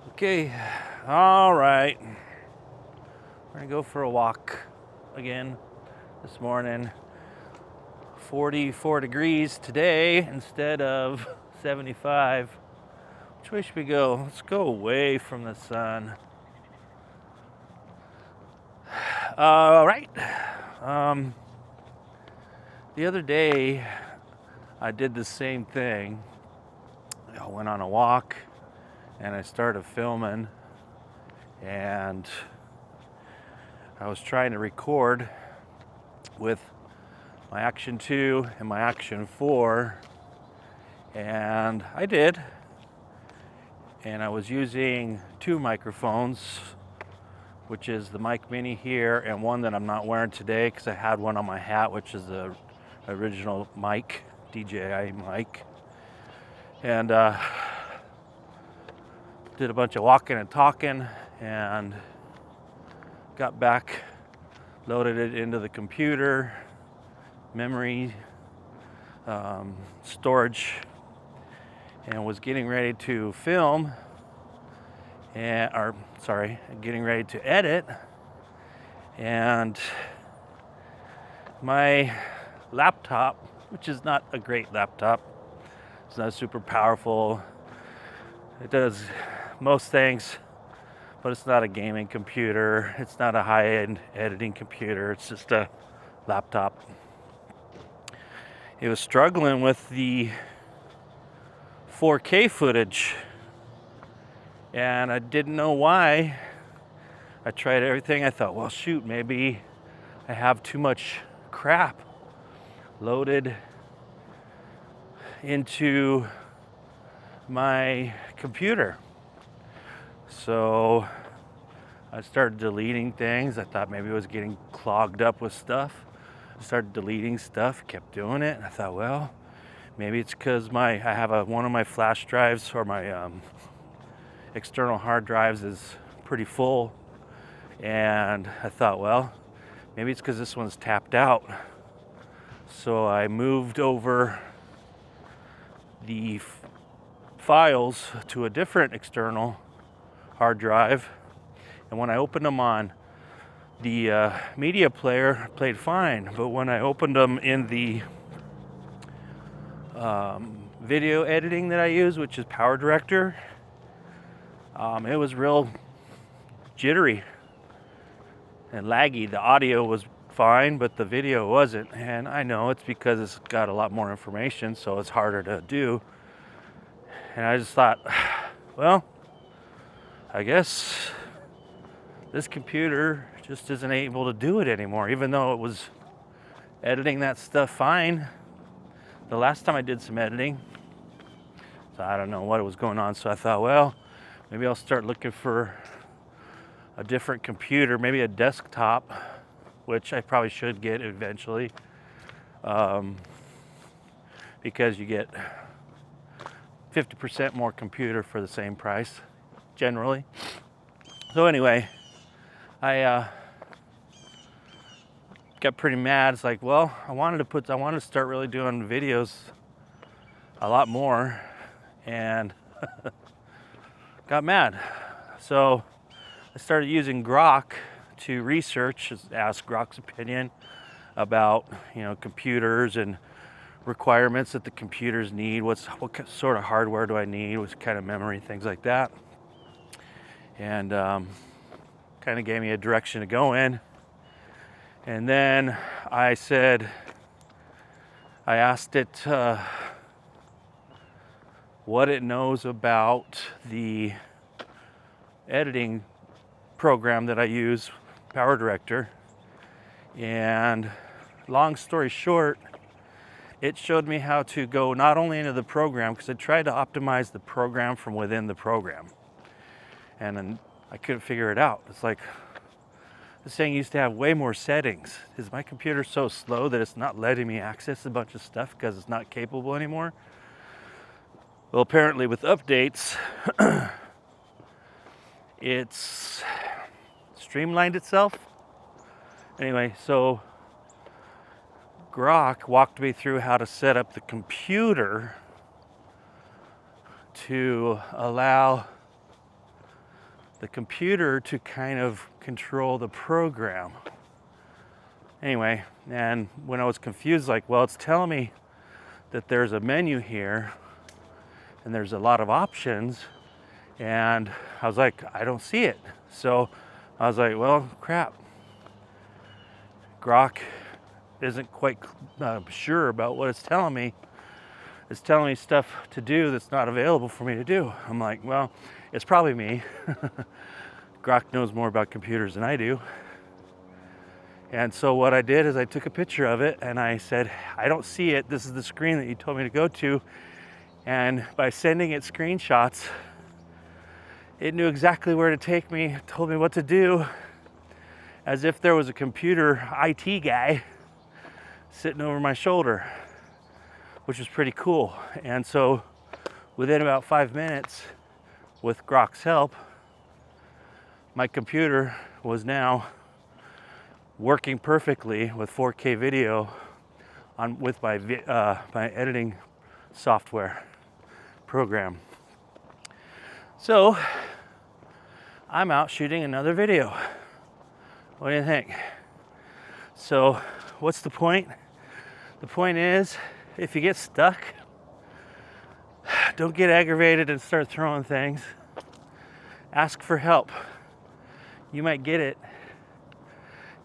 Okay, all right. We're gonna go for a walk again this morning. 44 degrees today instead of 75. Which way should we go? Let's go away from the sun. All right. Um, the other day, I did the same thing. I went on a walk and I started filming, and I was trying to record with my Action 2 and my Action 4, and I did. And I was using two microphones, which is the mic mini here and one that I'm not wearing today because I had one on my hat, which is the original mic, DJI mic. And did a bunch of walking and talking and got back, loaded it into the computer, memory, storage, and was getting ready to film getting ready to edit, and my laptop, which is not a great laptop, it's not super powerful, it does most things, but it's not a gaming computer, it's not a high-end editing computer, it's just a laptop. It was struggling with the 4K footage, and I didn't know why. I tried everything. I thought, well, shoot, maybe I have too much crap loaded into my computer. So I started deleting things. I thought maybe it was getting clogged up with stuff. I started deleting stuff, kept doing it. And I thought, well, maybe it's because I have one of my flash drives, or my external hard drives, is pretty full. And I thought, well, maybe it's because this one's tapped out. So I moved over the files to a different external hard drive. And when I opened them on the media player, it played fine. But when I opened them in the video editing that I use, which is Power Director, it was real jittery and laggy. The audio was fine, but the video wasn't. And I know it's because it's got a lot more information, so it's harder to do. And I just thought, well, I guess this computer just isn't able to do it anymore, even though it was editing that stuff fine the last time I did some editing. So I don't know what was going on. So I thought, well, maybe I'll start looking for a different computer, maybe a desktop, which I probably should get eventually, because you get 50% more computer for the same price, generally. So anyway, I got pretty mad. It's like, well, I wanted to start really doing videos a lot more, and got mad. So I started using Grok to research, ask Grok's opinion about, computers and requirements that the computers need. What sort of hardware do I need? What kind of memory? Things like that. And kind of gave me a direction to go in. And then I asked it what it knows about the editing program that I use, Power Director. And long story short, it showed me how to go not only into the program, because I tried to optimize the program from within the program, and then I couldn't figure it out. It's like, this thing used to have way more settings. Is my computer so slow that it's not letting me access a bunch of stuff because it's not capable anymore? Well, apparently with updates, it's streamlined itself. Anyway, so Grok walked me through how to set up the computer to allow the computer to kind of control the program. Anyway, and when I was confused, like, well, it's telling me that there's a menu here and there's a lot of options, and I was like, I don't see it. So I was like, well, crap. Grok isn't quite sure about what it's telling me. It's telling me stuff to do that's not available for me to do. I'm like, well, it's probably me. Grok knows more about computers than I do. And so what I did is I took a picture of it and I said, I don't see it. This is the screen that you told me to go to. And by sending it screenshots, it knew exactly where to take me, told me what to do, as if there was a computer IT guy sitting over my shoulder, which was pretty cool. And so within about 5 minutes, with Grok's help, my computer was now working perfectly with 4K video with my editing software program. So I'm out shooting another video. What do you think? So what's the point? The point is, if you get stuck, don't get aggravated and start throwing things. Ask for help. You might get it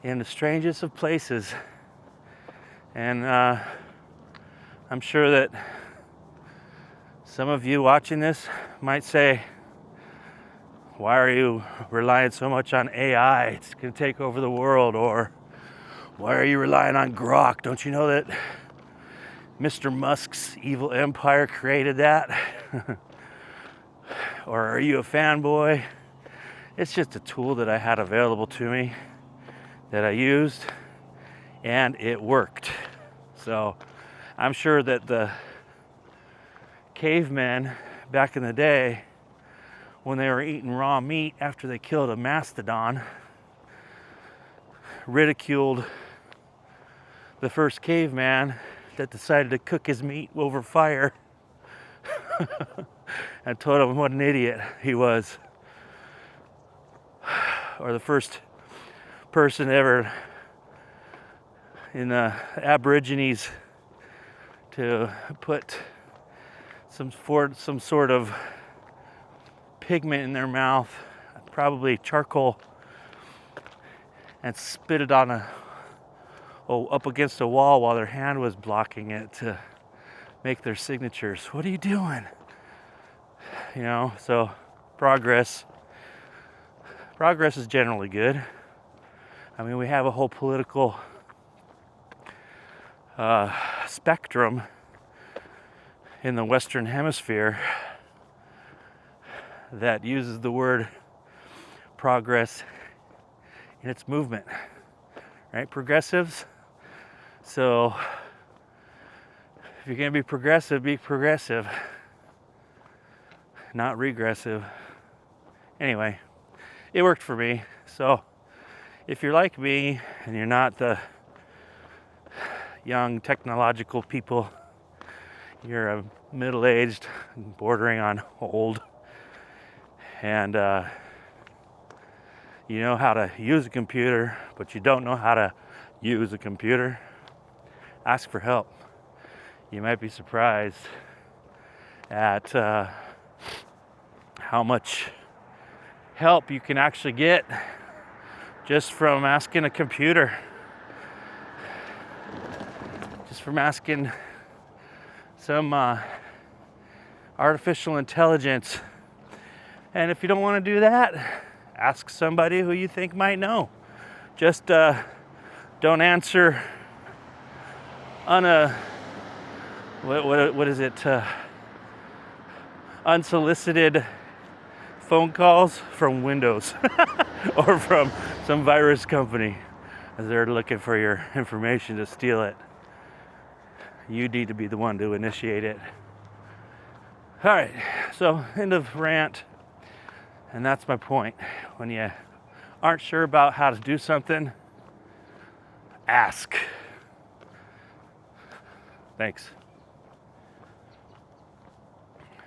in the strangest of places. And I'm sure that some of you watching this might say, why are you relying so much on AI? It's going to take over the world. Or why are you relying on Grok? Don't you know that Mr. Musk's evil empire created that? Or are you a fanboy? It's just a tool that I had available to me that I used, and it worked. So I'm sure that the cavemen back in the day, when they were eating raw meat after they killed a mastodon, ridiculed the first caveman that decided to cook his meat over fire and told him what an idiot he was. Or the first person ever in the Aborigines to put some sort of pigment in their mouth, probably charcoal, and spit it on up against a wall while their hand was blocking it to make their signatures. What are you doing? You know, so progress is generally good. I mean, we have a whole political spectrum in the Western Hemisphere that uses the word progress in its movement, right? Progressives. So if you're going to be progressive, not regressive. Anyway, it worked for me. So if you're like me and you're not the young technological people, you're a middle-aged, bordering on old, and you know how to use a computer, but you don't know how to use a computer, ask for help. You might be surprised at how much help you can actually get just from asking a computer, just from asking some artificial intelligence. And if you don't want to do that, ask somebody who you think might know. Just don't answer what is it? Unsolicited phone calls from Windows or from some virus company as they're looking for your information to steal it. You need to be the one to initiate it. All right, so end of rant. And that's my point. When you aren't sure about how to do something, ask. Thanks.